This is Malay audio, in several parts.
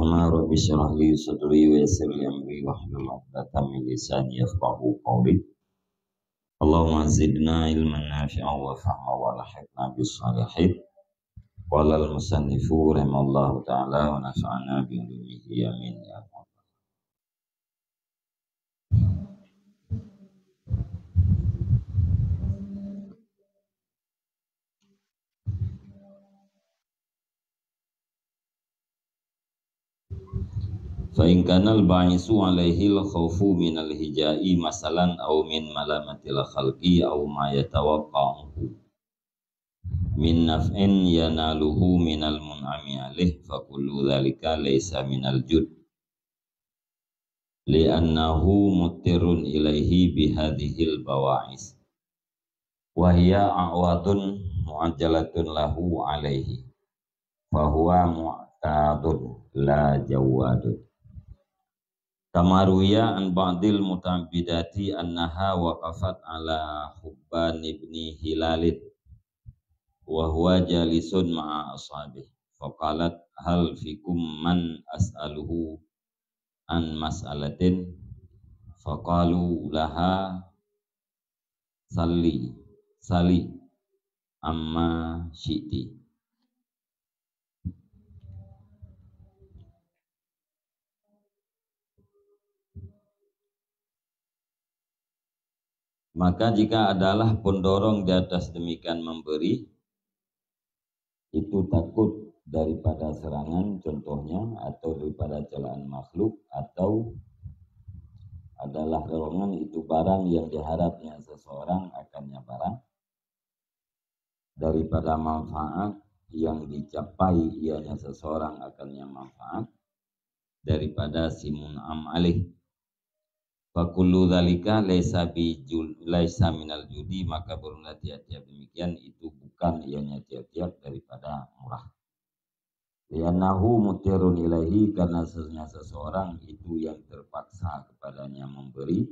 Allahumma rabbi syrah li sadri wa yassir li amri wahlul 'uqdatam min lisani yafqahu qawli. Allahumma zidna ilman nafi'an wa fahman wa lahiqna bis salihin. Qala al musannifu rahimallahu ta'ala wa nafa'ana bi ilmihi amin ya rabbal. Fa in kana al-ba'isu 'alaihi al-khawfu min al-hija'i masalan aw min malamatil khalqi aw ma yatawaqqa'uhu min naf'in yanaluhu min al-mun'ami 'alaih fa kullu dhalika laysa min al-jud li'annahu muttirun ilaihi bihadhihi al-bawa'is wa hiya a'wadun mu'ajjalatun lahu 'alaihi fa huwa mu'tadun la jawadun. Kamaruya an ba'dil mutabidati annaha waqafat ala hubban ibni hilalid wa huwa jalisun ma'a ashabih faqalat hal fikum man as'aluhu an mas'alatin faqalu laha sali amma syi'ti. Maka jika adalah pendorong di atas demikian memberi, itu takut daripada serangan contohnya, atau daripada celaan makhluk, atau adalah dorongan itu barang yang diharapnya seseorang akannya barang, daripada manfaat yang dicapai ianya seseorang akannya manfaat, daripada simun amalih. Fakullu dzalika laisa minal judi, maka berulah tiap-tiap demikian itu bukan ianya tiap-tiap daripada murah. Li'annahu mutirun ilaihi, karena sesungguhnya seseorang itu yang terpaksa kepadanya memberi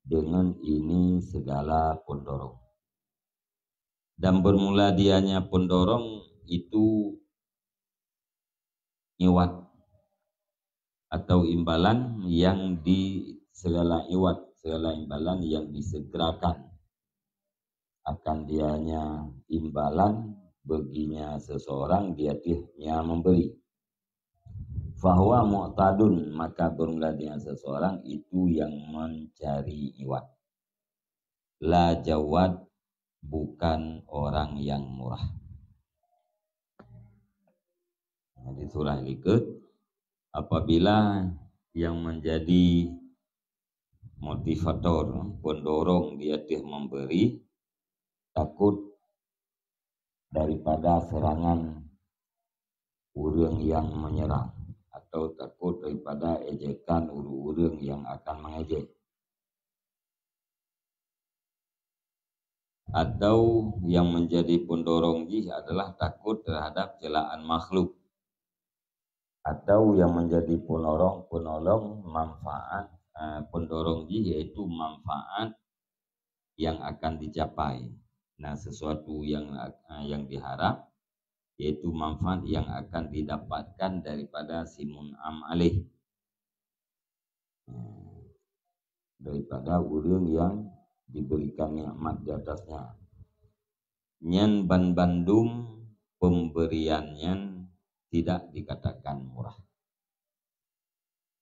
dengan ini segala pendorong. Dan bermula dianya pendorong itu iwat atau imbalan yang segala imbalan yang disegerakan akan dianya imbalan baginya seseorang dia memberi. Fahuwa mu'tadun, maka bermula dengan seseorang itu yang mencari iwat. La jawad, bukan orang yang murah. Di surah Al-Qad, apabila yang menjadi motivator, pendorong dia memberi, takut daripada serangan urang yang menyerang, atau takut daripada ejekan urang yang akan mengejek, atau yang menjadi pendorong jih adalah takut terhadap celaan makhluk, atau yang menjadi penolong manfaat, pendorong yaitu manfaat yang akan dicapai. Nah, sesuatu yang diharap yaitu manfaat yang akan didapatkan daripada simun amalih, daripada urang yang diberikan nikmat di atasnya. Nyen bandum pemberiannya tidak dikatakan murah.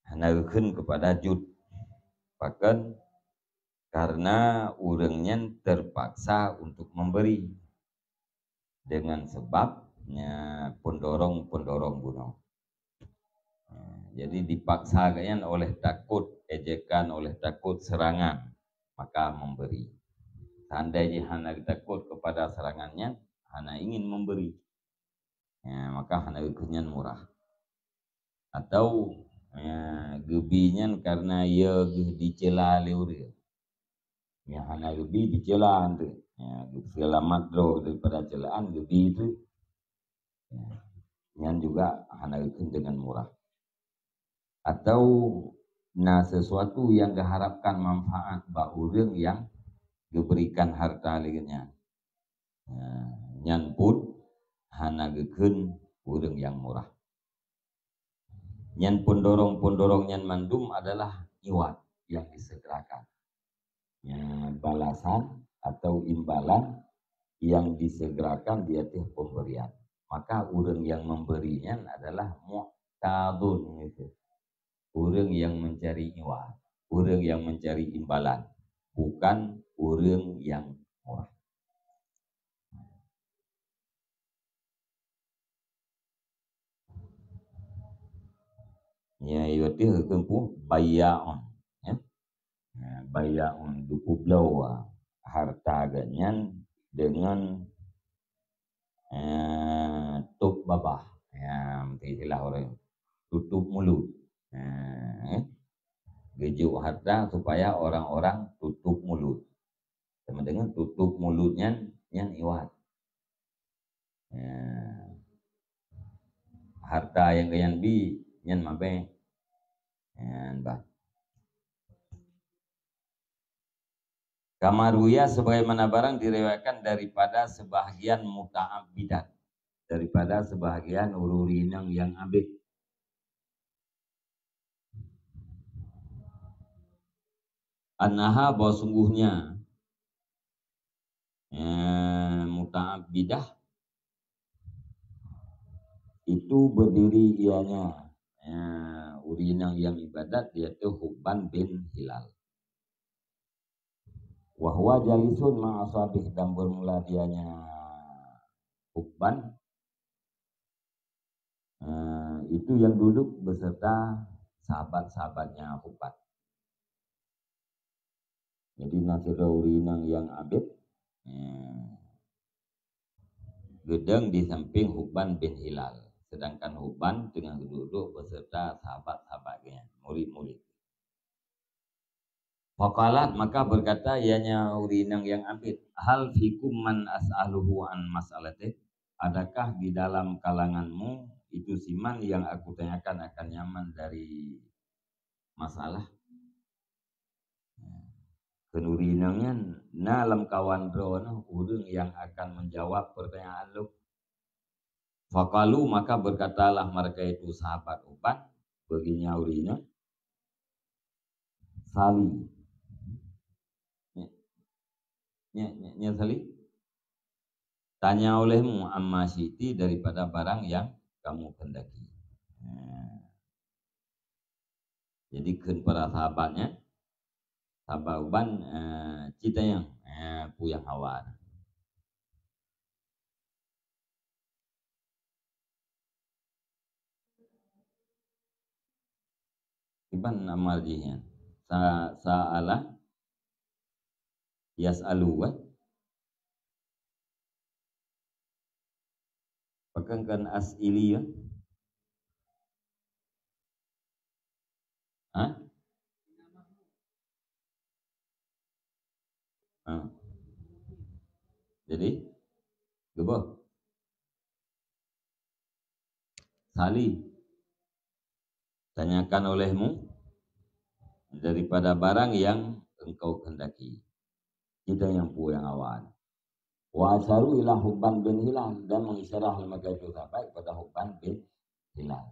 Hanakeun kepada jud. Bahkan karena urangnya terpaksa untuk memberi dengan sebabnya pendorong bunuh. Jadi dipaksakan oleh takut ejekan, oleh takut serangan, maka memberi. Seandainya hana takut kepada serangannya, hana ingin memberi, maka hana keunyan murah. Atau gebinya karena ia dicela leuri, hana gebi dicela tu, selamat lo daripada celaan gebi itu, yang juga hana keun dengan murah. Atau sesuatu yang diharapkan manfaat bah urang yang diberikan harta lainnya, nyan pun hana keun urang yang murah. Nyan pondorong nyan mandum adalah iwat yang disegerakan. Balasan atau imbalan yang disegerakan dia teh pemberian. Maka orang yang memberinya adalah mu'tadun gitu. Orang yang mencari iwat, orang yang mencari imbalan, bukan orang yang murah. Ya, itu kempu bayaon, ya. Bayaon duku blau harta ganyan dengan tuk babah, ya, istilah orang tutup mulut. Gejuk harta supaya orang-orang tutup mulut. Sama dengan tutup mulutnya yang iwat. Harta yang kayan bi nyan mabe bah. Kamaruya sebagaimana barang direwayatkan daripada sebahagian muta'abbidat, daripada sebahagian ururinang yang abid. Annaha bahwa sungguhnya muta'abbidah itu berdiri ianya urinang yang ibadat yaitu Hubban bin Hilal. Wahwa jalisun ma'asabih dan bermula dianya Hubban itu yang duduk beserta sahabat-sahabatnya Hubban. Jadi nasira urinang yang abid gedang di samping Hubban bin Hilal. Sedangkan Hubban dengan duduk beserta sahabat-sahabatnya, murid-murid. Faqalat maka berkata ianya urinang yang abid, hal fikum man as'aluhu an mas'alatih, adakah di dalam kalanganmu itu siman yang aku tanyakan akan nyaman dari masalah? Kenurinangnya nalam kawan drona urang yang akan menjawab pertanyaan lu. Faqalu maka berkatalah mereka itu sahabat Hubban baginya urina sali. Sali. Tanya olehmu amma siti daripada barang yang kamu kendaki. Jadi kan para sahabatnya sahabat Hubban cita yang puyang awal. Iban amarjinya sa'ala yas'alu wa pakangkan as'ili ya. Jadi gebah sali tanyakan olehmu daripada barang yang engkau kendaki. Kita yang yang awal. Wa asyaru ila Hubban bin Hilal dan mengisyarah lembaga itu sahabat kepada Hubban bin Hilal.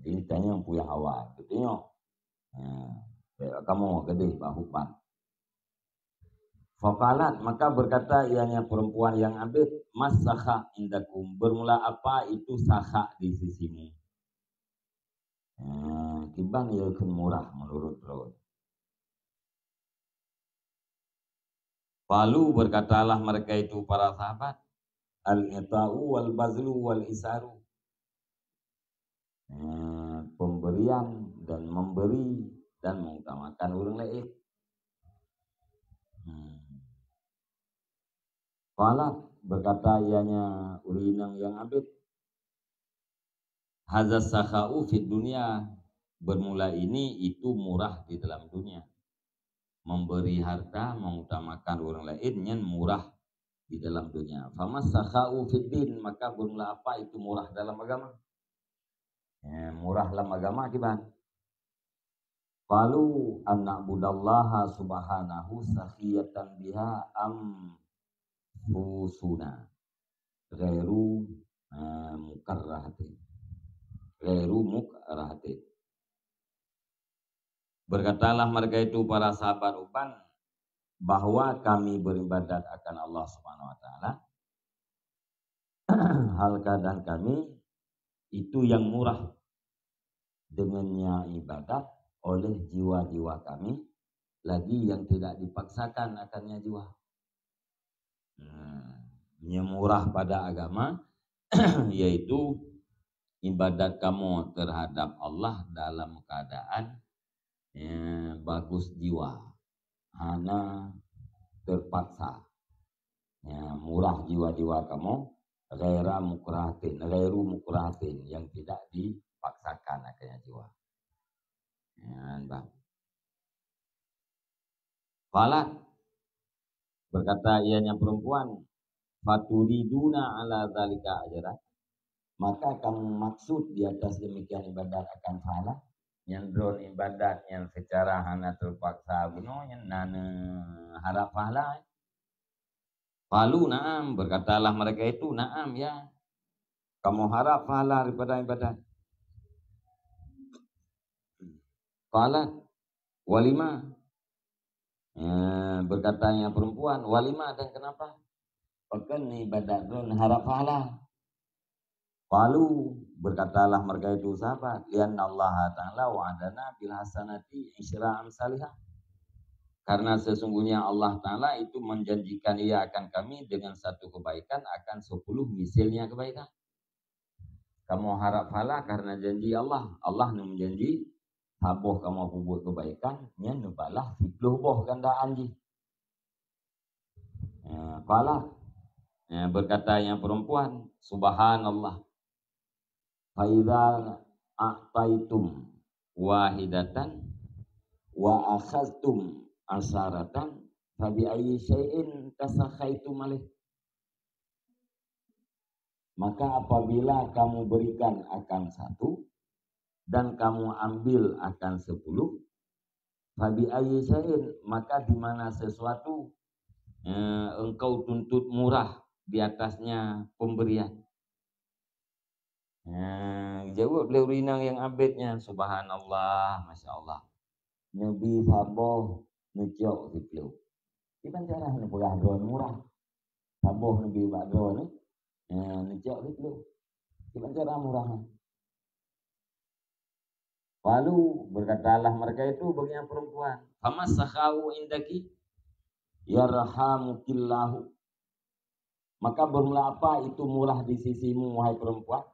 Jadi tanya yang yang awal. Betulnya kamu gede Pak Hubban. Faqalat maka berkata ianya perempuan yang abid, mas sakha indakum, bermula apa itu sakha di sisimu? Kibang ia murah menurut Raul. Lalu berkatalah mereka itu para sahabat, al-ita'u wal bazlu wal isaru. Pemberian dan memberi dan mengutamakan orang lain. Qalat berkata ianya urinang yang abid, hazas sakha'u fid dunia, bermula ini itu murah di dalam dunia. Memberi harta, mengutamakan orang lain yang murah di dalam dunia. Famas sakha'u fid din, maka bermula apa itu murah dalam agama? Murah dalam agama akibat. Qalu an na'budallaha subhanahu sakhiyatan biha am fusuna ghairu mukarrahatin. ghairu mukrahatin. Berkatalah mereka itu para sahabat Uban bahwa kami beribadat akan Allah Subhanahu wa taala hal keadaan kami itu yang murah dengannya ibadat oleh jiwa-jiwa kami lagi yang tidak dipaksakan akannya jiwa. Yang murah pada agama yaitu ibadat kamu terhadap Allah dalam keadaan bagus jiwa, hana terpaksa. Murah jiwa-jiwa kamu, ghairu mukrahatin yang tidak dipaksakan akhirnya jiwa. Qalat, berkata ianya perempuan, faturiduna ala zalika ajra, maka kamu maksud di atas demikian ibadat akan pahala, yang drone ibadat yang secara hana terpaksa bunuh yang nana harap pahala. Qalu na'am, berkatalah mereka itu na'am ya, kamu harap pahala daripada ibadat. Qalat walima, berkatanya perempuan, walima dan kenapa? Bahkan ibadat drone harap pahala. Qalu, berkatalah mereka itu sahabat, lianna Allah Ta'ala wa'adana bil hasanati isyra amsalihah. Karena sesungguhnya Allah Ta'ala itu menjanjikan ia akan kami dengan satu kebaikan akan 10 misalnya kebaikan. Kamu harap pahala karena janji Allah. Allah yang menjanji, haboh kamu buat kebaikan, nya nubalah 10 boh gandaan ji. Pahala. Berkata yang perempuan, subhanallah. Faidha a'taitum wahidatan wa akhaztum asaratan fabi ayyi syai'in tasakhaitum alaih. Maka apabila kamu berikan akan 1 dan kamu ambil akan 10, fabi ayyi syai'in, maka di mana sesuatu engkau tuntut murah di atasnya pemberian. Jawab beliau rinang yang abidnya, subhanallah, masya Allah. Nabi saboh ngejok beliau. Iban cara nepegah drone murah. Saboh Nabi buat drone ngejok beliau. Iban cara murah. Lalu berkatalah mereka itu bagi yang perempuan, famasakhahu indaki yarhamukillahu. Maka bermula apa itu murah di sisimu wahai perempuan?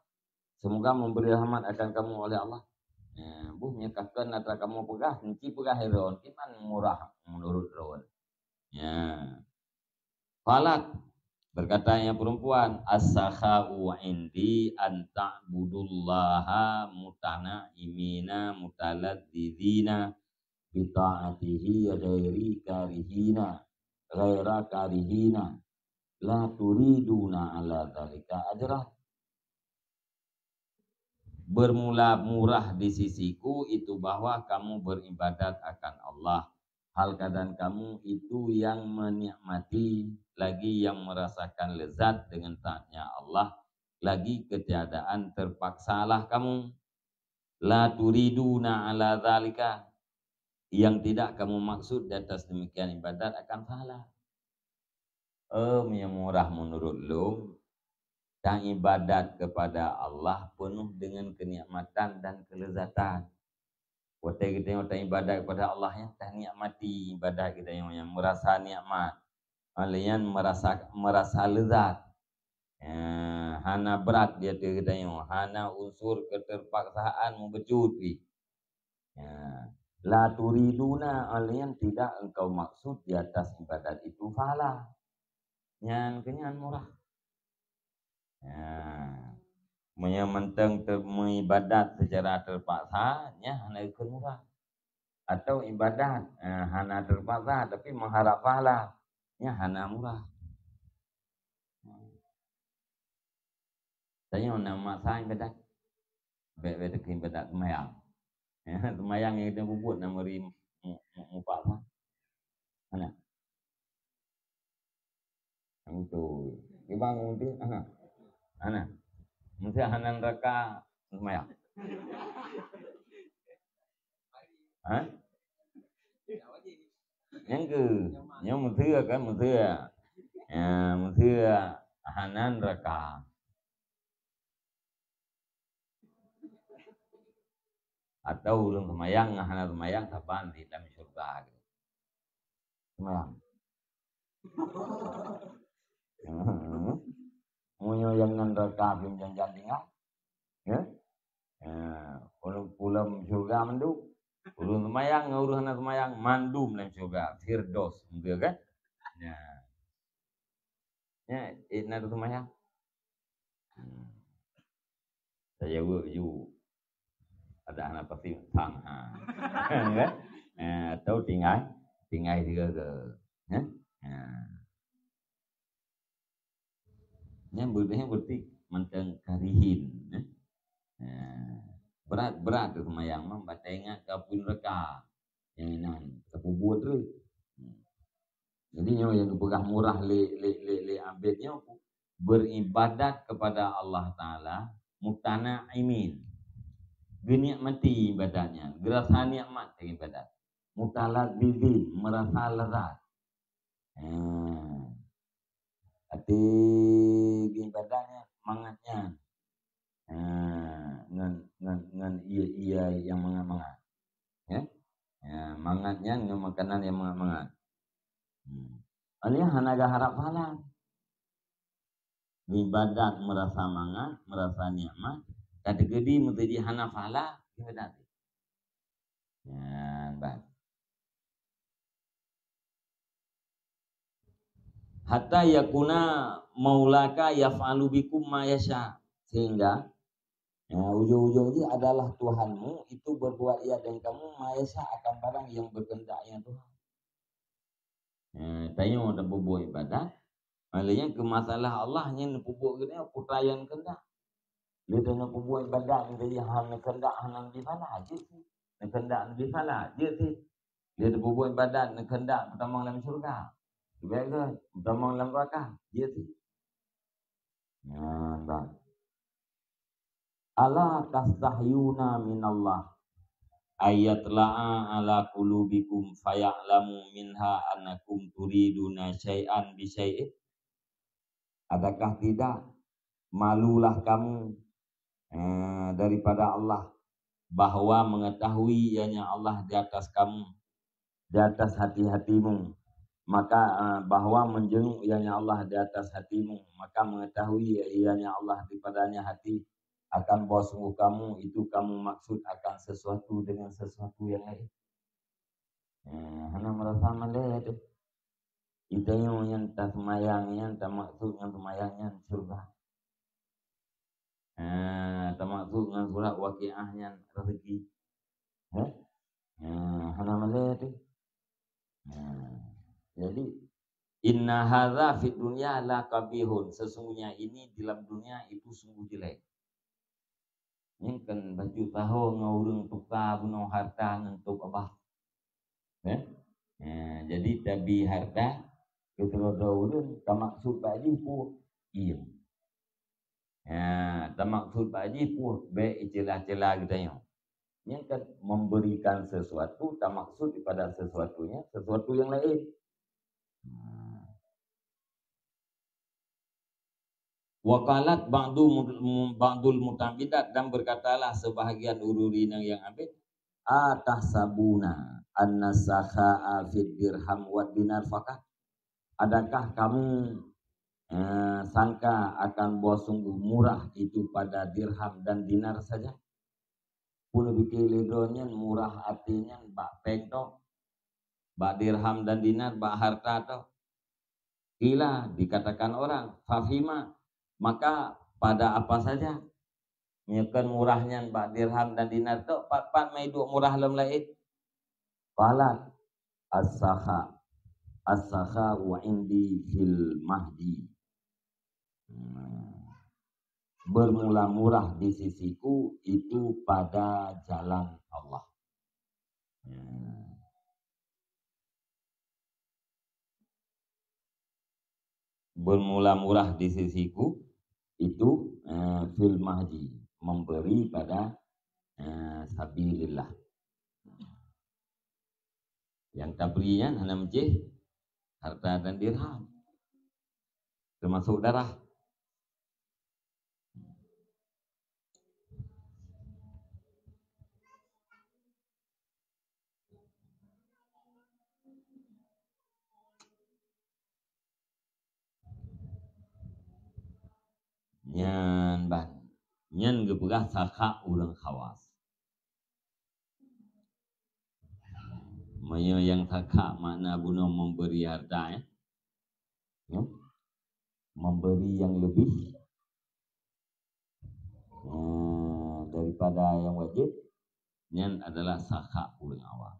Semoga memberi rahmat akan kamu oleh Allah. Buhnya kakkan atau kamu pegah, nanti pegah heron, iman murah menurut heron. Falat, berkatanya perempuan, as-sakha'u indi an ta'budullaha mutana'imina mutaladzizina bita'atihi ghairi karihina ghaira karihina la turiduna ala dzalika ajrah. Bermula murah di sisiku itu bahwa kamu beribadat akan Allah. Hal keadaan kamu itu yang menikmati, lagi yang merasakan lezat dengan taatnya Allah, lagi ketiadaan terpaksalah kamu. La turiduna ala dzalika, yang tidak kamu maksud di atas demikian ibadat akan pahala. Yang murah menurut lu, dan ibadat kepada Allah penuh dengan kenikmatan dan kelezatan. Waktu kita yang ibadat kepada Allah yang tak nikmati ibadat kita yang merasa nikmat, kalian merasa lezat. Hana berat dia kita yang hana unsur keterpaksaan membecut. La turiduna, kalian tidak engkau maksud di atas ibadat itu pahala. Yang kenyan murah. Mentang mengibadat secara terpaksa nya hana ikut murah, atau ibadat hana terpaksa tapi mengharap pahala nya hana murah. Saya nama saya ibadat beda ibadat semayang. Semayang yang kita bubut nama ri mupak mah ana itu ibang mungkin ana mesti hanan raka semayang Hah? Yang ke, yang mutia kan mutia. Mutia hanan raka. Atau urang semayang ngahana semayang kapan di dalam surga gitu. Semayang. Munyo yang raka pinjang tinggal. Ya. Pulang surga mandu. Urang semayang ngurang semayang mandum dalam surga firdaus gitu kan. Ya. Ya, ina tu semayang. Saya you ada anak pasti sang kan? Atau tinggal juga ke yang berarti mentang karihin berat tu semayang mah baca ingat kapun reka yang nan kepubuat tu jadi yang pegah murah le abednya beribadat kepada Allah Ta'ala mutana imin genikmati ibadahnya, gerasa nikmat dengan ibadat. Mutaladzizin, merasa lezat. Hati ibadahnya, mangatnya. Ngan iya yang mangat-mangat. Ya? Mangatnya dengan makanan yang mangat-mangat. Alih hanaga harap pahala. Ibadat merasa mangat, merasa nikmat. Kadegedi menjadi hana pahala ibadat. Baik. Hatta yakuna maulaka yaf'alu bikum ma yasha, sehingga ujung-ujungnya adalah Tuhanmu itu berbuat ia dan kamu ma yasha akan barang yang berkehendaknya Tuhan. Tanya ada berbuat ibadah, malahnya ke masalah Allah yang berbuat gini putayan kehendak. Dia tanya berbuat ibadah menjadi hang kehendak hang di sana aja sih. Kehendak di sana aja sih. Dia berbuat ibadah kehendak pertama dalam surga. Baik ke? Pertama dalam neraka. Dia sih. Baik. Ala tastahyuna minallah ayat la'a ala qulubikum faya'lamu minha annakum turiduna syai'an bi syai'in. Adakah tidak malulah kamu daripada Allah bahwa mengetahui ianya Allah di atas kamu, di atas hati-hatimu, maka bahwa menjenguk ianya Allah di atas hatimu, maka mengetahui ianya Allah di padanya hati akan bahwa sungguh kamu itu kamu maksud akan sesuatu dengan sesuatu yang lain. Hana merasa mandai itu. Itanya yang tak semayangnya, tak maksud dengan semayangnya surga. Tak maksud dengan surat waqiahnya rezeki. Hana mandai itu. Jadi inna hadza fid dunya la qabihun, sesungguhnya ini di dalam dunia itu sungguh jelek. Ini kan baju tahu ngurung tukar bunuh harta ngentuk abah. Jadi tabi harta keteroda urun tak maksud Pak Haji pun iya. Tak maksud Pak Haji pun baik celah-celah kita yang. Ini kan memberikan sesuatu tak maksud pada sesuatunya sesuatu yang lain. Waqalat ba'dul mutabidat, dan berkatalah sebahagian ururina yang abid, atahsabuna annasakha'a fid dirham wa dinar fakat. Adakah kamu sangka akan bahwa sungguh murah itu pada dirham dan dinar saja? Pun bikin ledonya murah artinya bak peng toh, bak dirham dan dinar bak harta toh. Gila dikatakan orang fafima, maka pada apa saja nyekan murahnya bak dirham dan dinar tu pat maiduk murah lam lain. Qalat as-sakha wa indi fil mahdi. Bermula murah di sisiku itu pada jalan Allah. Bermula murah di sisiku itu fil mahdi, memberi pada Sabilillah. Yang tak berinya hanya mencih harta dan dirham, termasuk darah. Nyan ban, nyan geberah saka urang khawas. Maya yang saka makna guna memberi harta ya? Memberi yang lebih daripada yang wajib. Nyan adalah saka urang awam,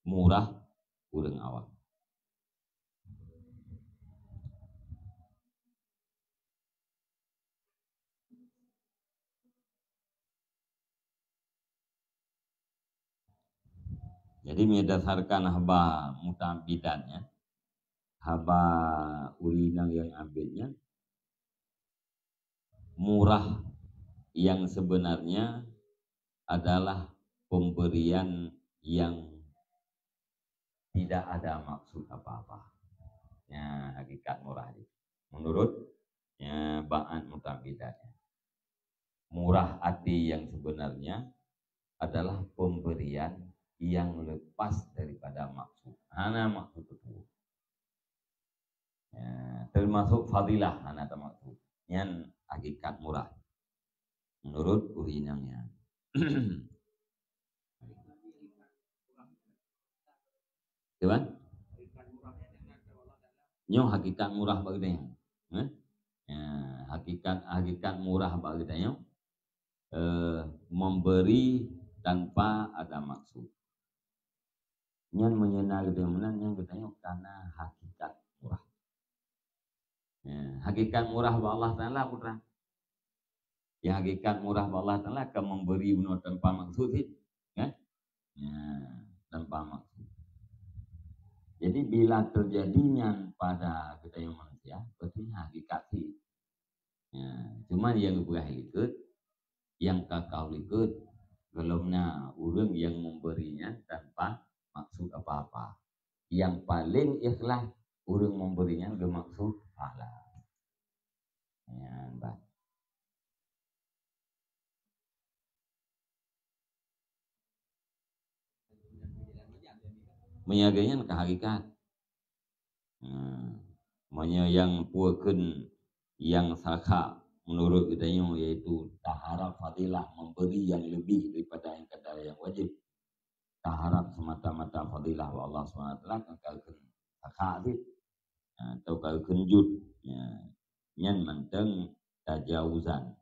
murah urang awam. Jadi berdasarkan haba mutabidannya, haba urinang yang ambilnya, murah yang sebenarnya adalah pemberian yang tidak ada maksud apa-apa. Ya, hakikat murah itu. Menurut ba'an mutabidannya, murah hati yang sebenarnya adalah pemberian yang lepas daripada maksud. Hana maksud itu. Ya, termasuk fadilah hana maksud. Yang hakikat murah. Menurut urinangnya. Coba? Nyo hakikat murah bagi dia. Hakikat murah bagi dia. Memberi tanpa ada maksud. Yang menyenang dengan yang katanya karena hakikat murah. Hakikat murah Allah Ta'ala putra. Yang hakikat murah Allah Ta'ala akan memberi tanpa maksud itu. Tanpa maksud. Jadi bila terjadinya pada kita yang manusia, berarti hakikat sih. Cuma yang ikut, yang kakau ikut, belumnya orang yang memberinya tanpa maksud apa-apa. Yang paling ikhlas orang memberinya bermaksud halal. Mbak. Menyaganya ke hakikat. Yang puakeun yang saka menurut kita yaitu taharap fadilah, memberi yang lebih daripada yang kadar yang wajib. Taharap semata-mata fadilah wa Allah SWT kalkeun saka dit atau kalkeun jud nyan manteng tajawuzan,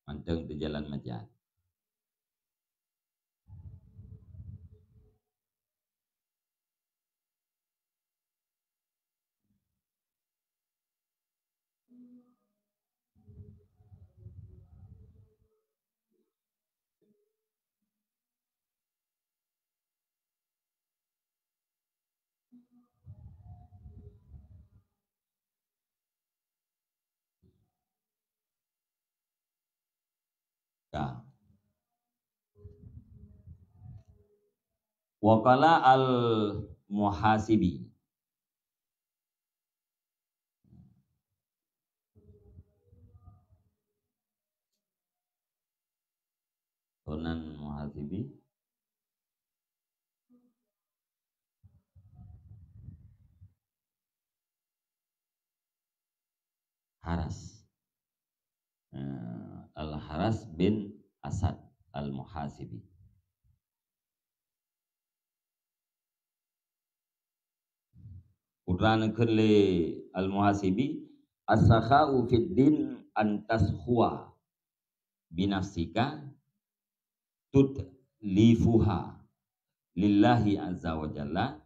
manteng di jalan majat. Waqala al-muhasibi. Sunan muhasibi. Haras. Al-Haras bin Asad al-Muhasibi. Udrana kerle al-Muhasibi as-sakha'u fid din an tashuwa binafsika tutlifuha lillahi azza wa jalla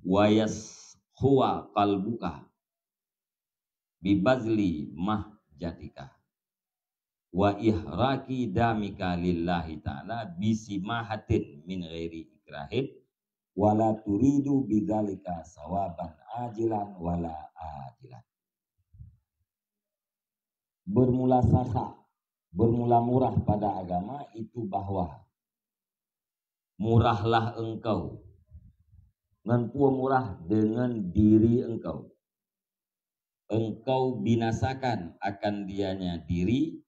wa yashuwa qalbuka bibazli mahjatika wa ihraki damika lillahi ta'ala bisimahatin min ghairi ikrahin wala turidu bidzalika sawaban ajilan wala ajilan. Bermula sakha bermula murah pada agama itu bahwa murahlah engkau, nganpua murah dengan diri engkau. Engkau binasakan akan dianya diri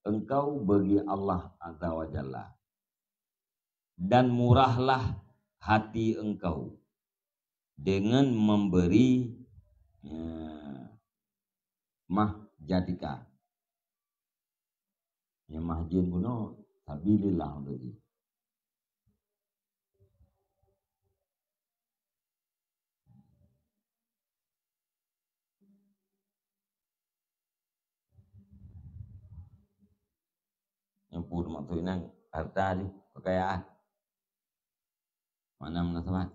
engkau bagi Allah Azza wa Jalla. Dan murahlah hati engkau dengan memberi mah jadika. Ya mahjin puno sabilillah lagi. Yang pun maksudnya harta ni kekayaan. Mana menasabat?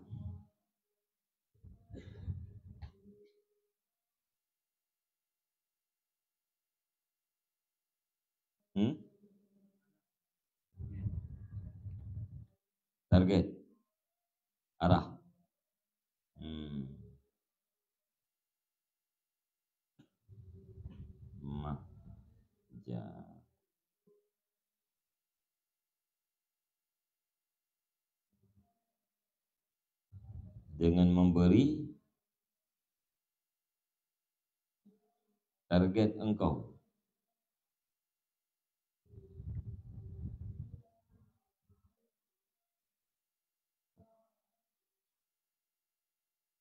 Target arah. Ja. Dengan memberi target engkau.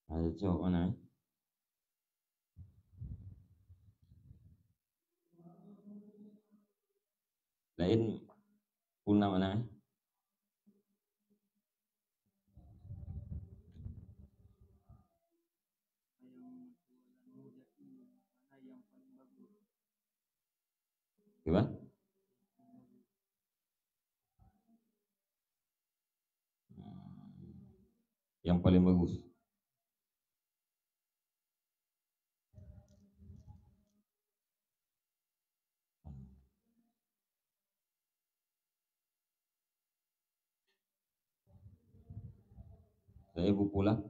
Ada cowok mana? Lain puna mana? Gimana? Yang paling bagus. Saya ibu pulang.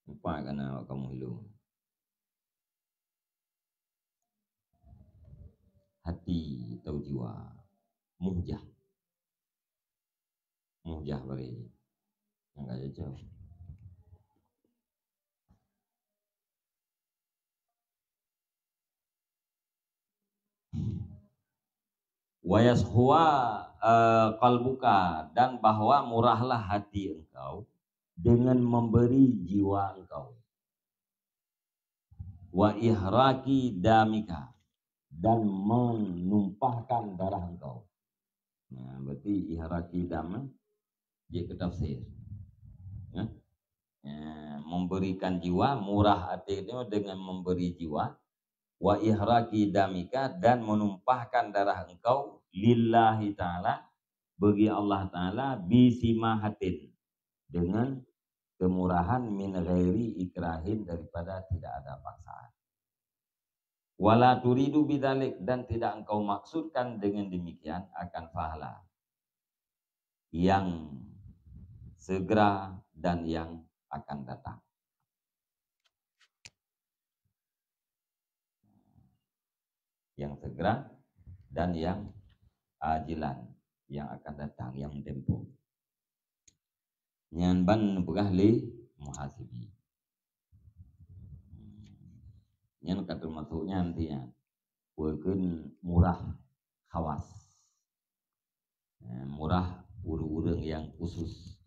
Lupa karena kamu hilang. Hati atau jiwa muhjah bagi yang gak jauh. Wayashuwa qalbuka, dan bahwa murahlah hati engkau dengan memberi jiwa engkau. Wa ihraki damika, dan menumpahkan darah engkau. Nah, berarti ihraki dam dia ke tafsir. Ya? Memberikan jiwa, murah hati itu dengan memberi jiwa. Wa ihraki damika, dan menumpahkan darah engkau lillahi ta'ala, bagi Allah Ta'ala, bisimahatin, dengan kemurahan, min ghairi ikrahin, daripada tidak ada paksaan. Wala turidu bidzalik, dan tidak engkau maksudkan dengan demikian akan pahala yang segera dan yang akan datang. Yang segera dan yang ajilan, yang akan datang, yang tempo. Nyan ban pegah li muhasibi. Nyan kata masuknya nantinya. Wekeun murah khawas. Murah urang-urang yang khusus.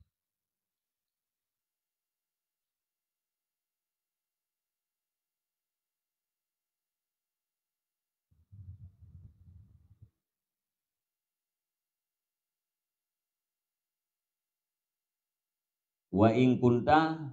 Wa in kunta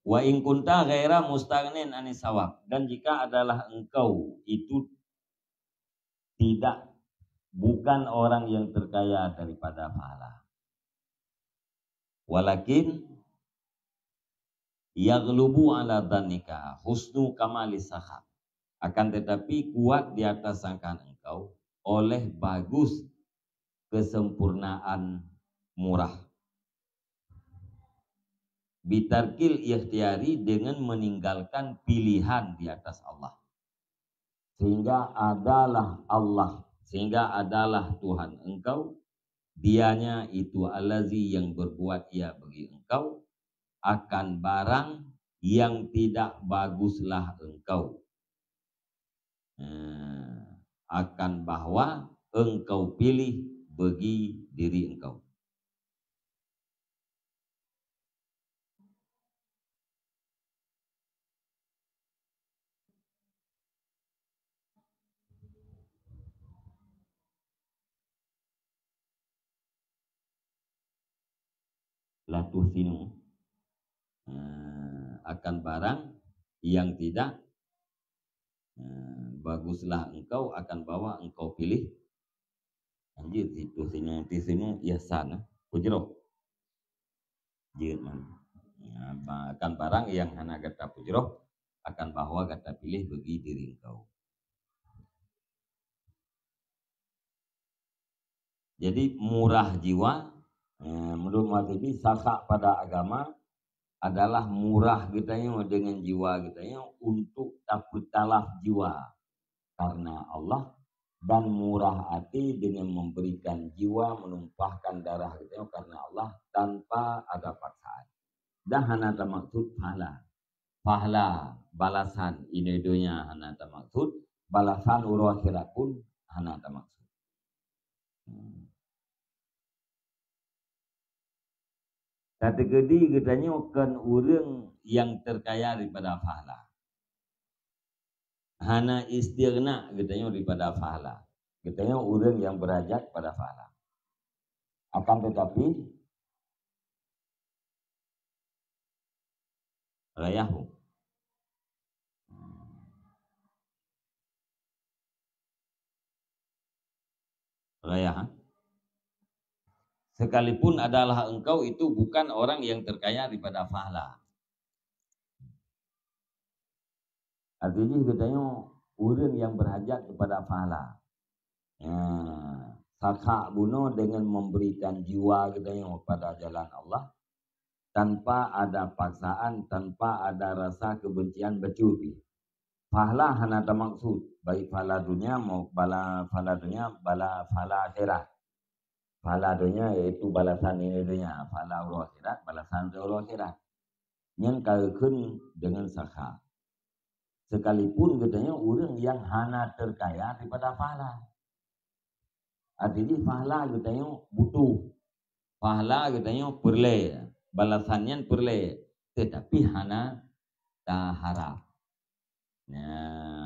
wa in kunta ghaira mustaghnin anis sawab, dan jika adalah engkau itu bukan orang yang terkaya daripada pahala. Walakin yaghlubu ala dhanika husnu kamali sakhat. Akan tetapi kuat di atas sangkaan engkau oleh bagus kesempurnaan murah. Bitarkil ikhtiyari, dengan meninggalkan pilihan di atas Allah. Sehingga adalah Tuhan engkau, dianya itu allazi yang berbuat ia bagi engkau akan barang yang tidak baguslah engkau, akan bahwa engkau pilih bagi diri engkau. Latuh sinu, akan barang yang tidak baguslah engkau, akan bahwa engkau pilih. Anjir itu sinu ihsan pujro jeut man. Akan barang yang hana gata pujro, akan bahwa gata pilih bagi diri engkau. Jadi murah jiwa, menurut Mu'tazilah sakha pada agama adalah murah kitanya dengan jiwa kitanya untuk takut talaf jiwa karena Allah, dan murah hati dengan memberikan jiwa, menumpahkan darah kitanya karena Allah tanpa ada paksaan. Dan hana maksud pahala balasan ini dunia hana maksud, balasan urus akhirat pun hana maksud. Kategori katanya kan orang yang terkaya daripada pahala. Hana istirna katanya daripada pahala. Katanya orang yang berhajat pada pahala. Akan tetapi rayahu. Rayah. Sekalipun adalah engkau itu bukan orang yang terkaya daripada pahala. Artinya katanya orang yang berhajat kepada pahala. Sakha bunuh dengan memberikan jiwa katanya pada jalan Allah tanpa ada paksaan, tanpa ada rasa kebencian bercuti. Pahala hana ada maksud, baik pahala dunia mau pahala dunia, pahala akhirat. Pahala dunia yaitu balasan ini dunia, pahala Allah akhirat, balasan Allah akhirat. Yang kalkun dengan sakha. Sekalipun katanya orang yang hana terkaya daripada pahala. Artinya pahala katanya butuh. Pahala katanya perle, balasannya perle, tetapi hana tak harap.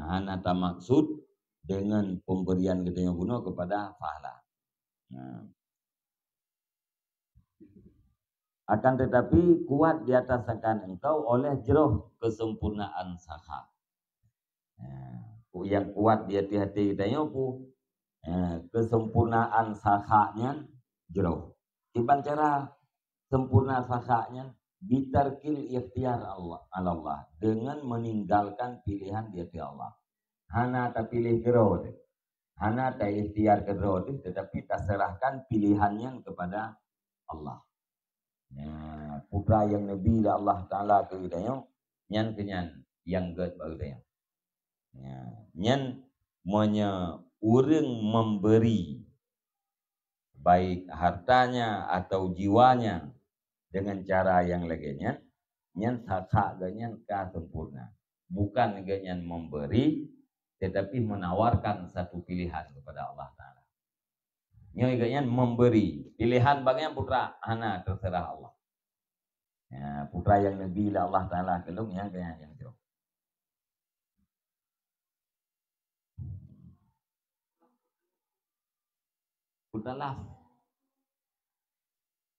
Hana tak maksud dengan pemberian katanya guna kepada pahala. Akan tetapi kuat di atas akan engkau oleh jeroh kesempurnaan sakha. Yang kuat di hati-hati katanya pun kesempurnaan sakhanya jeroh. Iban cara sempurna sakhanya bitarkil ikhtiyar Allah, dengan meninggalkan pilihan di hati Allah. Hana tak pilih jeroh, hana tak ikhtiar jeroh, tetapi tak serahkan pilihannya kepada Allah. Putra yang Nabi Allah Ta'ala ke hidayah nyan kenyan yang ged bagudayah. Nyan orang memberi baik hartanya atau jiwanya dengan cara yang lainnya, nyan sakha ganyan ka sempurna. Bukan ganyan memberi, tetapi menawarkan satu pilihan kepada Allah Ta'ala. Nyoy ganyan memberi pilihan bagian putra hana terserah Allah. Putra yang Nabi Allah Ta'ala kelung yang ganyan yang jauh. Udahlah,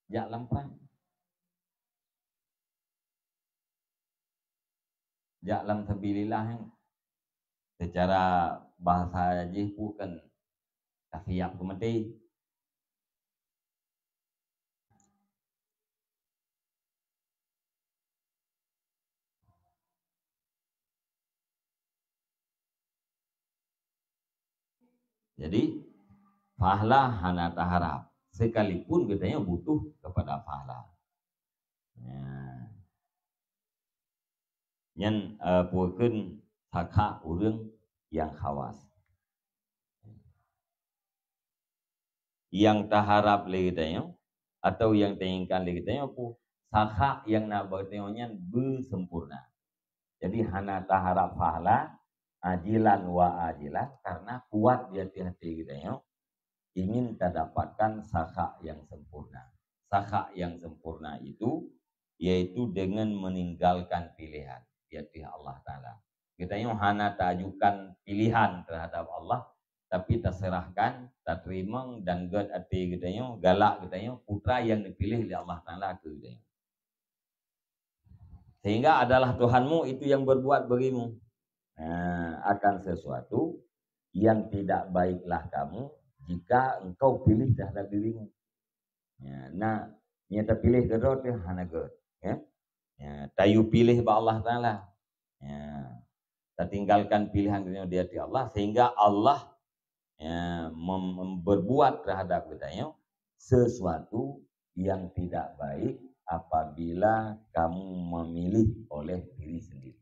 jak lampan, jak lam sabilillah yang secara bahasa aja bukan kafiyak kemati. Jadi pahala hana taharap, sekalipun katanya butuh kepada pahala. Nyen puekeun sakha urang yang khawas. Yang taharap lagi katanya atau yang diinginkan lagi katanya apa? Sakha yang nabatnya bersempurna. Jadi hana taharap pahala ajilan wa ajilan karena kuat di hati-hati katanya ingin terdapatkan sakha yang sempurna. Sakha yang sempurna itu yaitu dengan meninggalkan pilihan di hati Allah Ta'ala. Katanya hana tajukan pilihan terhadap Allah tapi terserahkan, terterima dan God hati katanya galak katanya putra yang dipilih oleh Allah Ta'ala katanya. Sehingga adalah Tuhanmu itu yang berbuat bagimu. Akan sesuatu yang tidak baiklah kamu jika engkau pilih terhadap dirimu. Nah, nyata pilih kedua tu hana God. Tayu pilih ba Allah Ta'ala. Tertinggalkan pilihan dia di Allah sehingga Allah berbuat terhadap kita sesuatu yang tidak baik apabila kamu memilih oleh diri sendiri.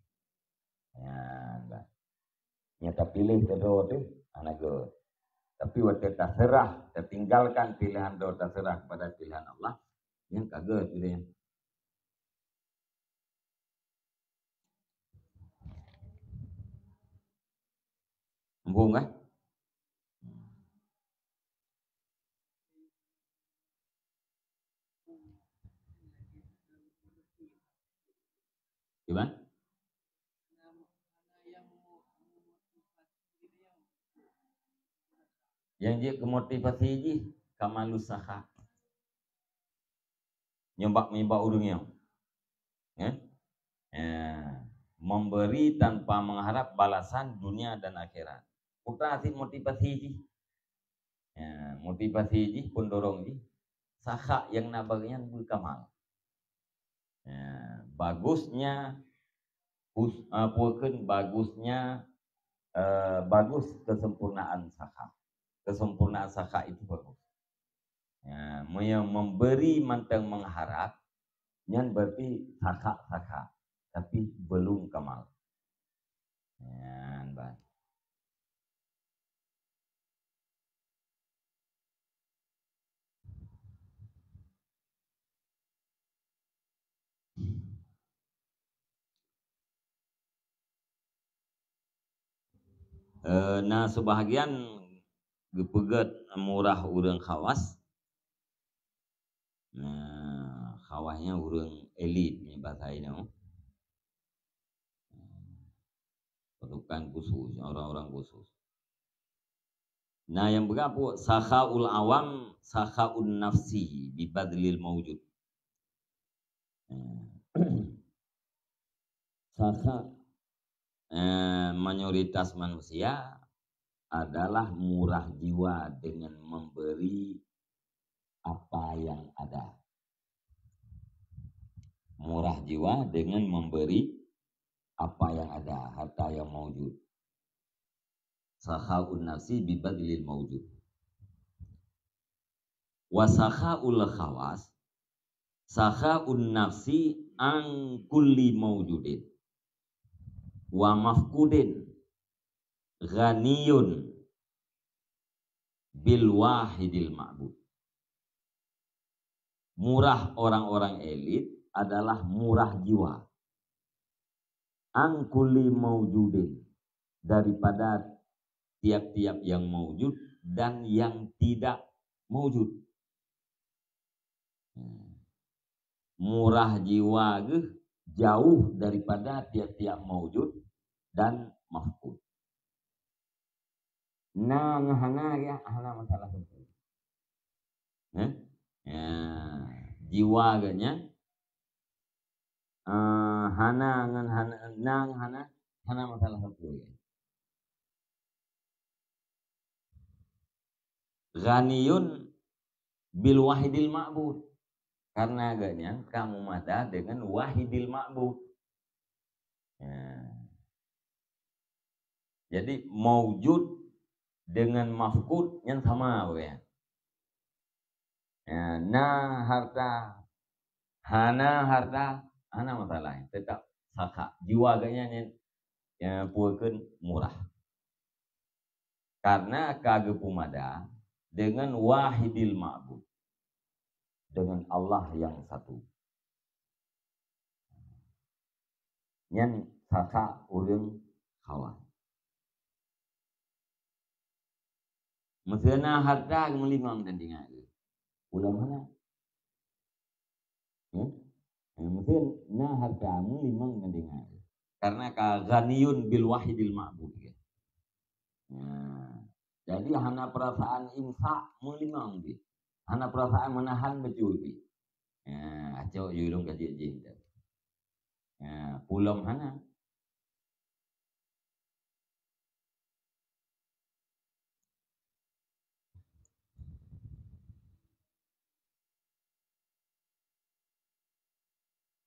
Nyata pilih kedua tu anak God. Tapi waktu terserah, tertinggalkan pilihan doa terserah kepada pilihan Allah, yang kagak gitu ya. Embung kan? Gimana? Yang dia kemotivasi ji kamalus sakha. Nyombak urungnya. Memberi tanpa mengharap balasan dunia dan akhirat. Kita asik motivasi ji. Motivasi ji pendorong ji. Sakha yang nabagian berkamal. Bagusnya bagusnya bagus kesempurnaan sakha. Kesempurnaan sakha itu bagus. Memberi manteng mengharap yang berarti sakha tapi belum kamal. Nah sebahagian gepeget murah urang khawas. Nah khawasnya urang elit nih bahasa ini. Pasukan khusus, orang-orang khusus. Nah yang berapa? Sakhaul awam, sakhaun nafsi bibadlil mawjud. Sakha mayoritas manusia adalah murah jiwa dengan memberi apa yang ada. Murah jiwa dengan memberi apa yang ada, harta yang maujud. Sakhaun nafsi bibadlil maujud. Wa sakhaul khawas, sakhaun nafsi an kulli maujudin. Wa mafkudin ghaniyun bil wahidil ma'bud. Murah orang-orang elit adalah murah jiwa. Angkuli maujudin, daripada tiap-tiap yang maujud dan yang tidak maujud. Murah jiwa jauh daripada tiap-tiap maujud dan mafkud. Nah ngahana ya ahla masalah itu. Jiwa ganya hana masalah itu. Ghaniyun bil wahidil ma'bud. Karena agaknya kamu mada dengan wahidil ma'bud. Jadi maujud dengan mafkud yang sama ya. Na harta, hana harta, hana masalah tetap saka jiwa agaknya yang puakeun murah. Karena kage pumada dengan wahidil ma'bud, dengan Allah yang satu. Nyan saka urang kawan. Mesena harta melimang dan dengar. Ulang mana? Mesena harta melimang dan dengar. Karena ka ghaniyun bil wahidil ma'bud. Nah, jadi hana perasaan imsak melimang bi. Hana perasaan menahan betul bi. Acau yulung kaji jing. Pulam hana.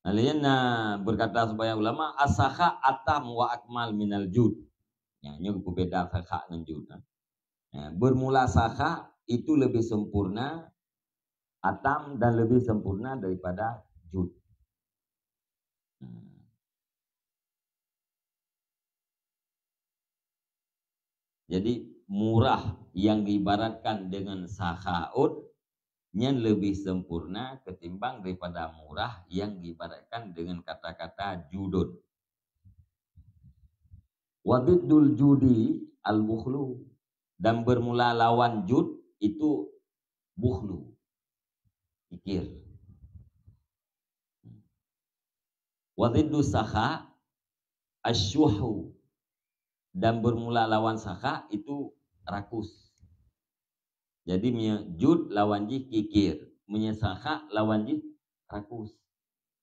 Alian berkata supaya ulama asakha atam wa akmal minal jud. Ini berbeda sakha dengan jud. Bermula sakha itu lebih sempurna, atam dan lebih sempurna daripada jud. Jadi murah yang diibaratkan dengan sakhaut yang lebih sempurna ketimbang daripada murah yang diibaratkan dengan kata-kata judun. Wadiddul judi al-bukhlu, dan bermula lawan jud itu bukhlu, kikir. Wadiddu sakha asyuhu, dan bermula lawan sakha itu rakus. Jadi jud lawan ji kikir, sakha lawan ji rakus.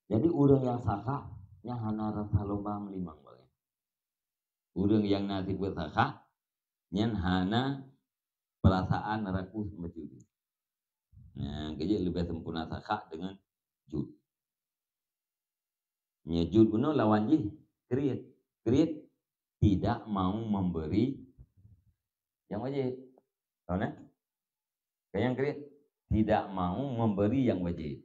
Jadi urang yang sakha nya hana rasa loba melimang bae. Urang yang nasib sakha nya hana perasaan rakus macam. Nah, jadi lebih sempurna sakha dengan jud. Jud kuno lawan ji kriit. Kriit tidak mau memberi yang wajib. Tahu nah? Yang kriit tidak mau memberi yang wajib.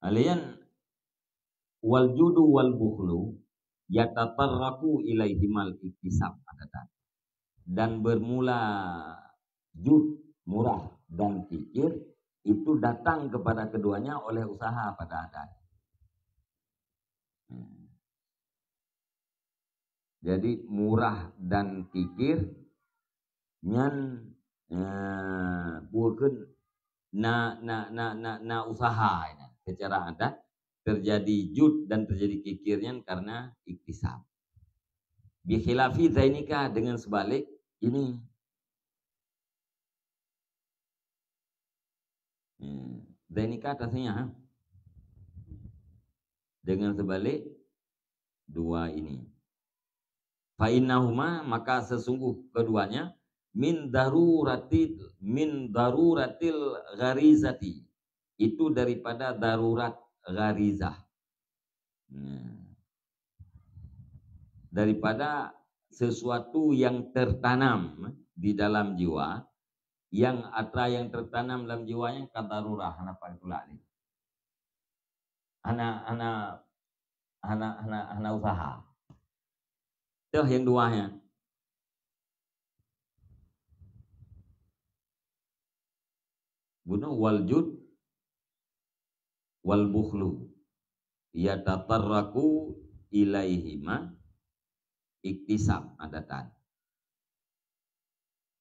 Alian wal judu wal bukhlu yatatarraku ilaihimal iktisab adatan. Dan bermula jud murah dan kikir itu datang kepada keduanya oleh usaha pada adat. Jadi murah dan kikir nyan bukan na usaha secara adat terjadi jud dan terjadi kikirnya karena iktisab. Bikhilafi zainika, dengan sebalik ini. Zainika atasnya dengan sebalik dua ini. Fa innahuma, maka sesungguh keduanya min daruratil gharizati, itu daripada darurat gharizah. Daripada sesuatu yang tertanam di dalam jiwa, yang tertanam dalam jiwanya kadarurah, apa itulah ini. Anak usaha. Itu yang duanya. Bunuh wal jud wal bukhlu yatatarraku ilaihima iktisab adatan.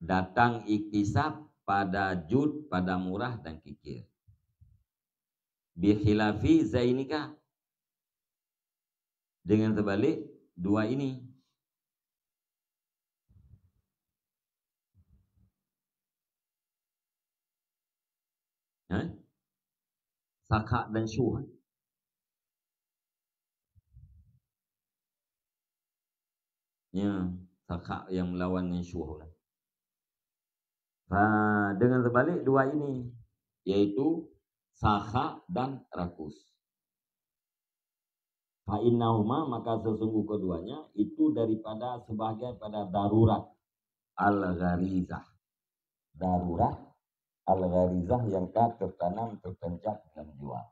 Datang iktisab pada jud, pada murah dan kikir. Bikhilafi zainika, dengan terbalik dua ini. Sakha dan syuh. Ya, sakha yang melawan dengan syuh. Dengan sebalik dua ini, yaitu sakha dan rakus. Fa'innahuma, maka sesungguh keduanya itu daripada sebagai pada darurat al-gharizah. Darurat al-gharizah yang tertanam tertancap dalam jiwa.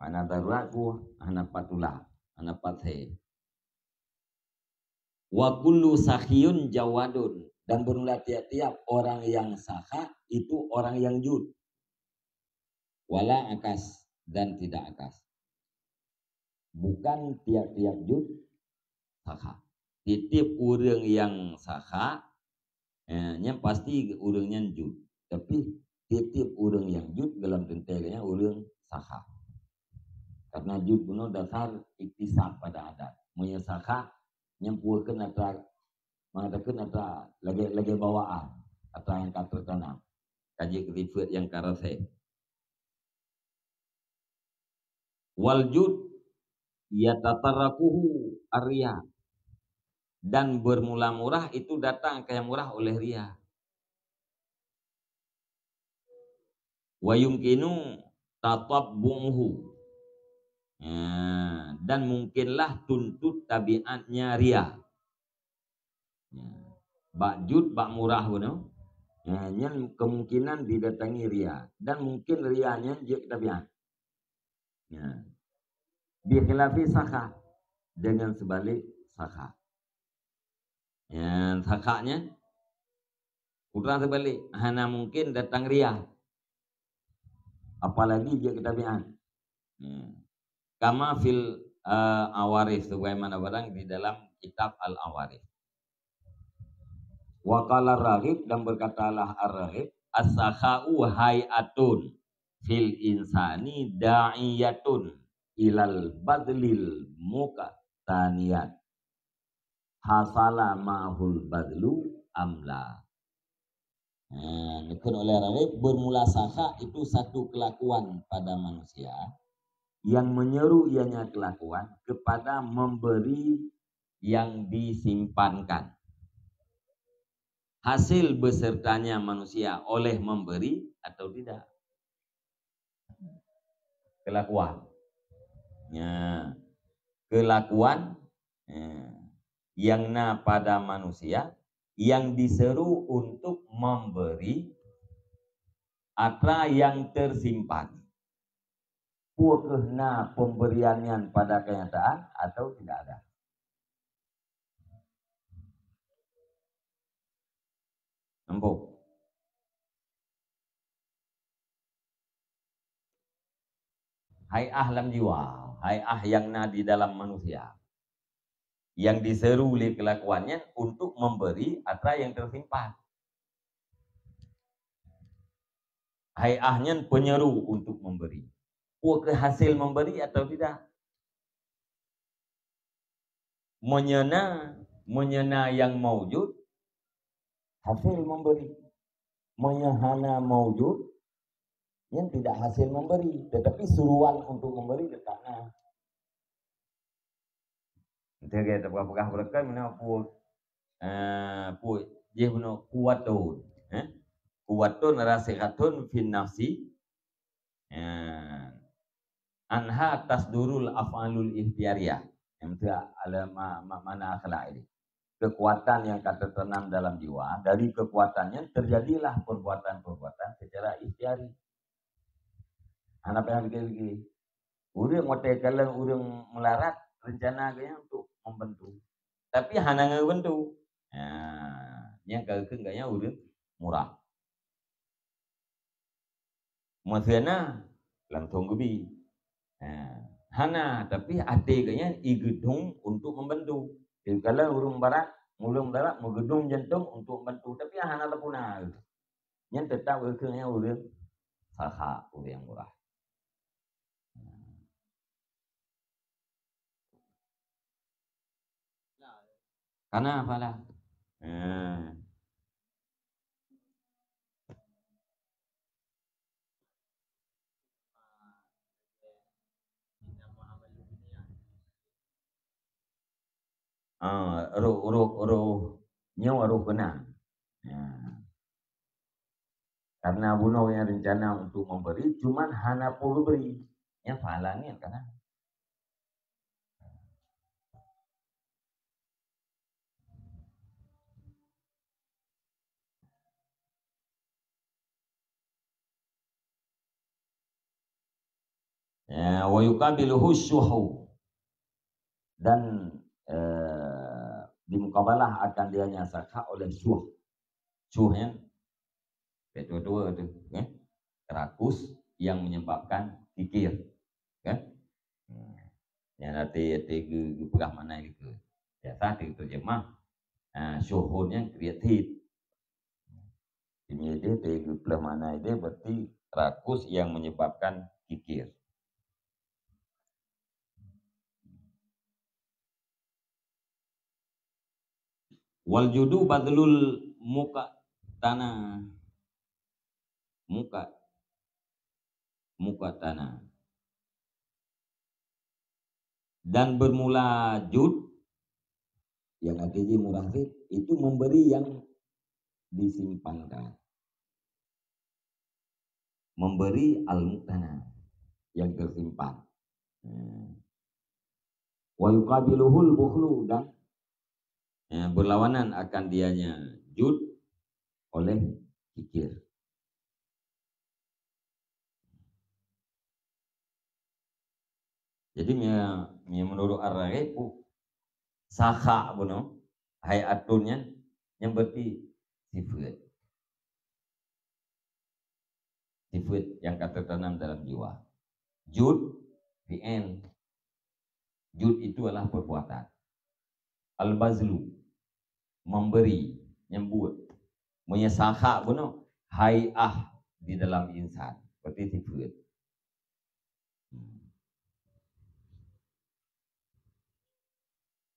Mana darurat ku hana patulah, hana pathe. Wa kullu sakhiyun jawadun, dan bermula tiap-tiap orang yang sakha itu orang yang jud. Wala akas, dan tidak akas. Bukan tiap-tiap jud sakha. Titip orang yang sakha, nya pasti orangnya jud. Tapi titip orang yang jud dalam tentelnya orang sakha. Karena jud puno dasar iktisab pada adat. Monya sakha nyempuakeun atra mengatakan atra lagi bawaan atra yang kata tanam. Kaji rifat yang karase. Wal jud yatatarrakuhu arya, dan bermula murah itu datang ke yang murah oleh ria. Wa yumkinu tatabbuhu, dan mungkinlah tuntut tabiatnya ria. Bak jud bak murah beno, yang kemungkinan didatangi ria, dan mungkin rianya je tabiat. Bi khilafi sakha, dengan sebalik sakha. Yang sakhanya putra sebalik, hana mungkin datang ria. Apalagi dia ketabian. Kama fil awarif, sebagaimana barang di dalam kitab al-awarif. Wa qala Raghib, dan berkatalah ar-Raghib, as-sakha'u hay'atun fil insani da'iyatun ilal badlil muqtaniyat hasala ma'hul badlu amla. Dikun oleh Raghib, bermula sakha itu satu kelakuan pada manusia yang menyeru ianya kelakuan kepada memberi yang disimpankan. Hasil besertanya manusia oleh memberi atau tidak. Kelakuan. Kelakuan yang pada manusia yang diseru untuk memberi atra yang tersimpan. Puakehna pemberiannya pada kenyataan atau tidak ada. Empuk. Hay'ah lam jiwa, hay'ah yang di dalam manusia, yang diseru oleh kelakuannya untuk memberi atra yang tersimpan. Hay'ahnya penyeru untuk memberi. Puakeh hasil memberi atau tidak? Menyena yang maujud hasil memberi. Menyahana maujud yang tidak hasil memberi, tetapi suruhan untuk memberi letaknya. Kita kata apa-apa berkah mana pu je puno kuwatun. Kuwatun rasikatun fin nafsi. Anha tasdurul af'alul ikhtiyariyah. Yang itu mana akhlak ini. Kekuatan yang tertanam dalam jiwa, dari kekuatannya terjadilah perbuatan-perbuatan secara ikhtiari. Anak yang begini, urang motel kalau urang melarat rencana kayaknya untuk membantu, tapi hana ngebantu. Yang kayaknya urang murah. Maksudnya langsung gebi. Hana, tapi ate kayaknya igedung untuk membantu. Jadi kalau urang barat mau gedung jantung untuk membantu, tapi hana lapuna. Yang tetap kayaknya urang sakha, urang murah. Karena apalah? Roh nyawa roh kena. Karena bunuh yang rencana untuk memberi, cuman hana pun beri. Yang falangnya karena ya, wa yuqabiluhu syuhu, dan dimukabalah akan dianya sakha oleh syuh. Syuhnya kedua-dua itu, ya, rakus yang menyebabkan kikir, kan? Yang nanti pegang mana itu, biasa diterjemah syuhunnya kreatif. Ini dia pegang mana itu berarti rakus yang menyebabkan kikir. Wal judu badlul muka tanah, muka tanah, dan bermula jud yang artinya murah itu memberi yang disimpankan, memberi al-muqtana yang tersimpan. Wa yuqabiluhul bukhlu, dan berlawanan akan dianya jud oleh kikir. Jadi menurut Ar-Raghib sakha buno hayatunnya yang berarti sifat yang tertanam dalam jiwa. Jud fi'il, jud itu adalah perbuatan. Al-bazlu memberi, nyambut. Menyesakha buno hayah di dalam insan, berarti sifat.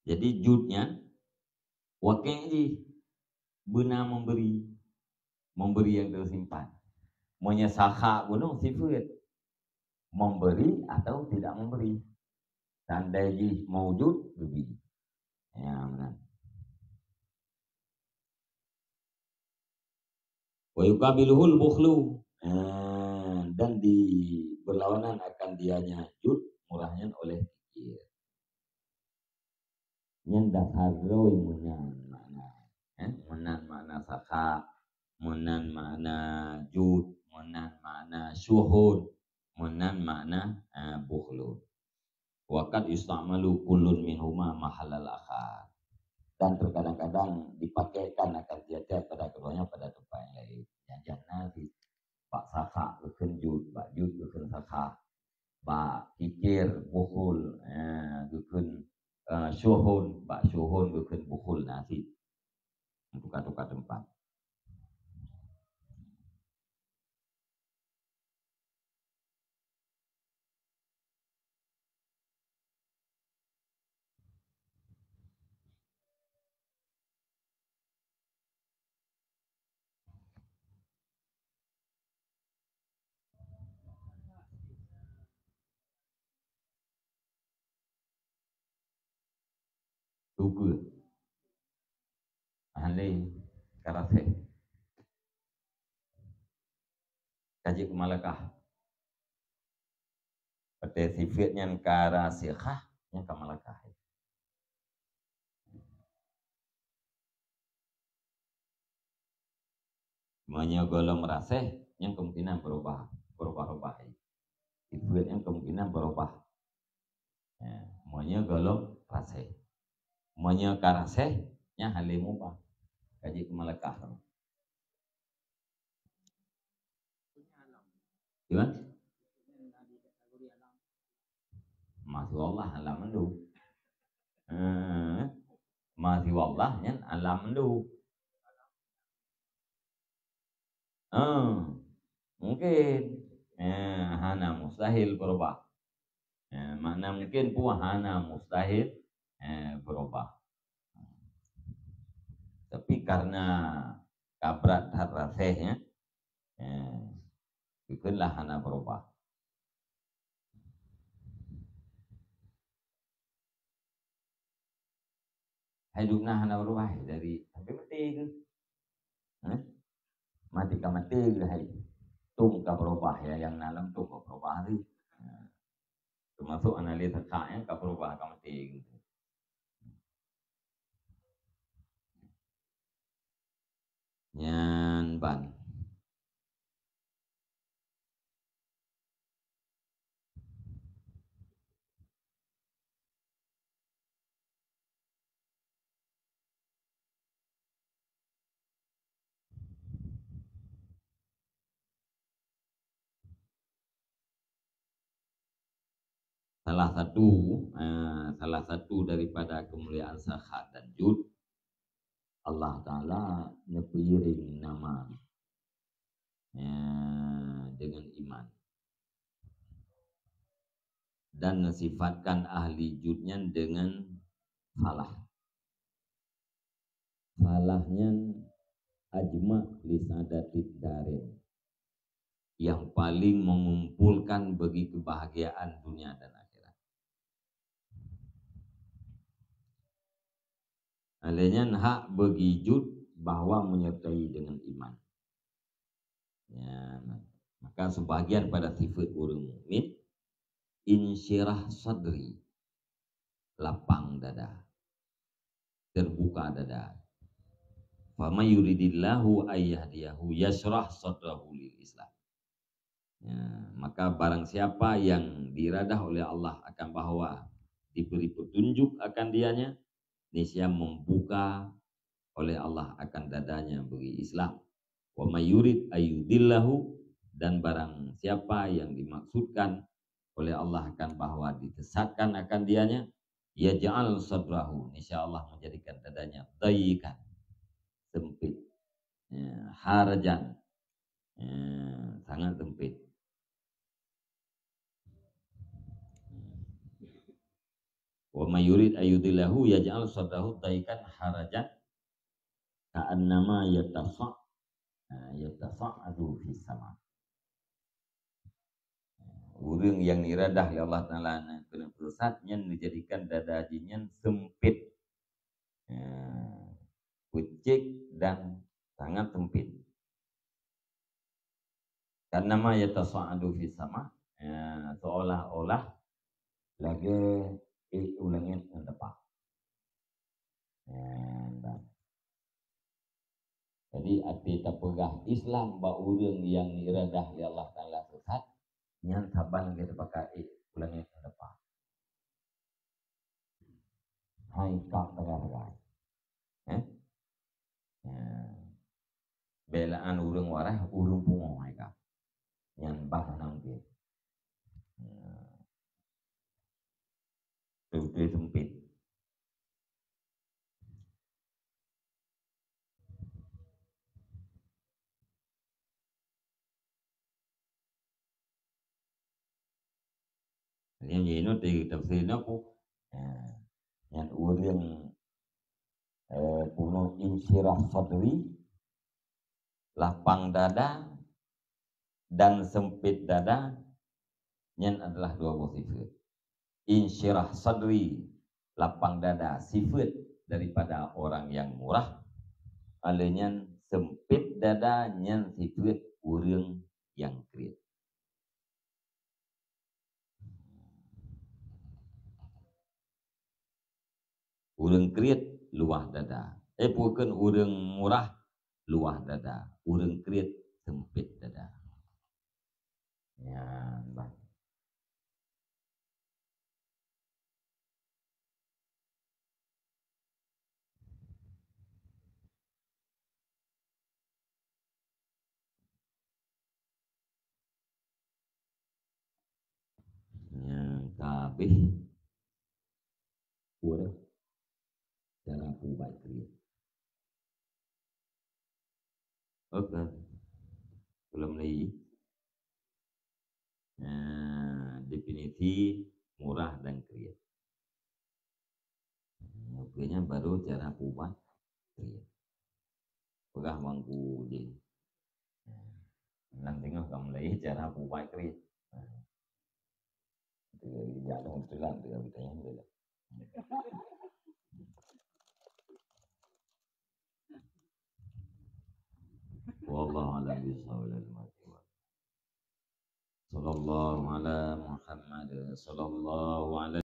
Jadi judnya wakil benar memberi yang tersimpan. Menyesakha buno sifat memberi atau tidak memberi. Tandai maujud lebih. Ya, benar. Wa yuqabiluhul bukhlu, dan berlawanan akan dianya jud murahnya oleh kikir. Yang daharoi menan makna, menan makna sakha, menan makna jud, menan makna syuhud, menan makna bukhlu. Waqad istamalu kullun minhuma mahallal akhar, dan terkadang-kadang dipakaikan akan tiap-tiap pada keduanya pada tempat yang lain. Yang jangan di pak sakha bukan jud, pak jud bukan sakha, pak kikir bukhul bukan syuhun, pak syuhun bukan bukhul, nasi tukar-tukar tempat. Tugu ahli karate kaji kemalakah pada sifatnya karasikhah yang kemalakah. Semuanya golong rasih yang kemungkinan berubah. Sifat yang kemungkinan berubah. Semuanya golong rasih. Semuanya karasih yang halim ubah. Kaji kemalakah. Gimana? Masih Allah alam mendu. Masih Allah yang alam mendu. Mungkin hana mustahil berubah. Makna mungkin pun hana mustahil berubah. Tapi karena kabrat rasihnya bukanlah hana berubah. Hidupnya hana berubah dari sampai mati itu. mati ka mati hai tung ka berubah ya yang dalam tung ka berubah sih. Termasuk analisa kaknya ka berubah ka mati gitu. Nyan ban. Salah satu daripada kemuliaan sakhat dan jud Allah Ta'ala nepiring nama ya, dengan iman dan sifatkan ahli judnya dengan falahnya ajma lisadatid darin yang paling mengumpulkan bagi kebahagiaan dunia dan akhirat. Alanya hak bagi jud bahwa menyertai dengan iman. Ya, maka sebagian pada sifat orang mukmin insyirah sadri, lapang dada, terbuka dada. Fama yuridillahu ayyahdiyahu yashrah sadrahu lil Islam. Ya, maka barang siapa yang diradah oleh Allah akan bahwa diberi petunjuk akan dianya, niscaya membuka oleh Allah akan dadanya bagi Islam. Wa may yurid ayyudillahu, dan barang siapa yang dimaksudkan oleh Allah akan bahwa disesatkan akan dianya, yaj'al sadrahu, niscaya Allah menjadikan dadanya dayikan, sempit, ya, harajan, ya, sangat sempit. Wa may yurid ayyudillahu yaj'al sadrahu dayikan harajan ka'annama yatasa'adu fis sama. Orang yang iradah ya Allah Ta'ala kena pesatnya dijadikan dada jinnya sempit, kucik dan sangat sempit. Karena ma yatasa'adu fis sama, seolah-olah lagi ulangin mendepak. Jadi arti terpegah Islam ba orang yang iradah ya Allah Ta'ala sesat nyan saban kita pakai ulangin mendepak. Hai kak tegak-tegak. Belaan urang warah urang pungo hai kak. Nyan bah nang dia. Tuh sempit. Yang ini di tafsirnya aku yang urang puno insyirah sadri, lapang dada dan sempit dada, yang adalah dua buah sifat. Insyirah sadri, lapang dada, sifat daripada orang yang murah. Alanya sempit dada, yang sifat orang yang kriat. Orang kriat luah dada. Bukan orang murah luah dada. Orang kriat sempit dada. Ya, baik. Yang kabeh urang cara pubai kriat. Oke. Belum lagi. Definisi murah dan kriat. Makanya baru cara pubai kriat. Pegah mangku je. Nan tengok kamu lagi cara pubai kriat. Ya dong telan dia bertanya dia. Wallahu a'lam. بصول الموت صلى الله على محمد صلى الله عليه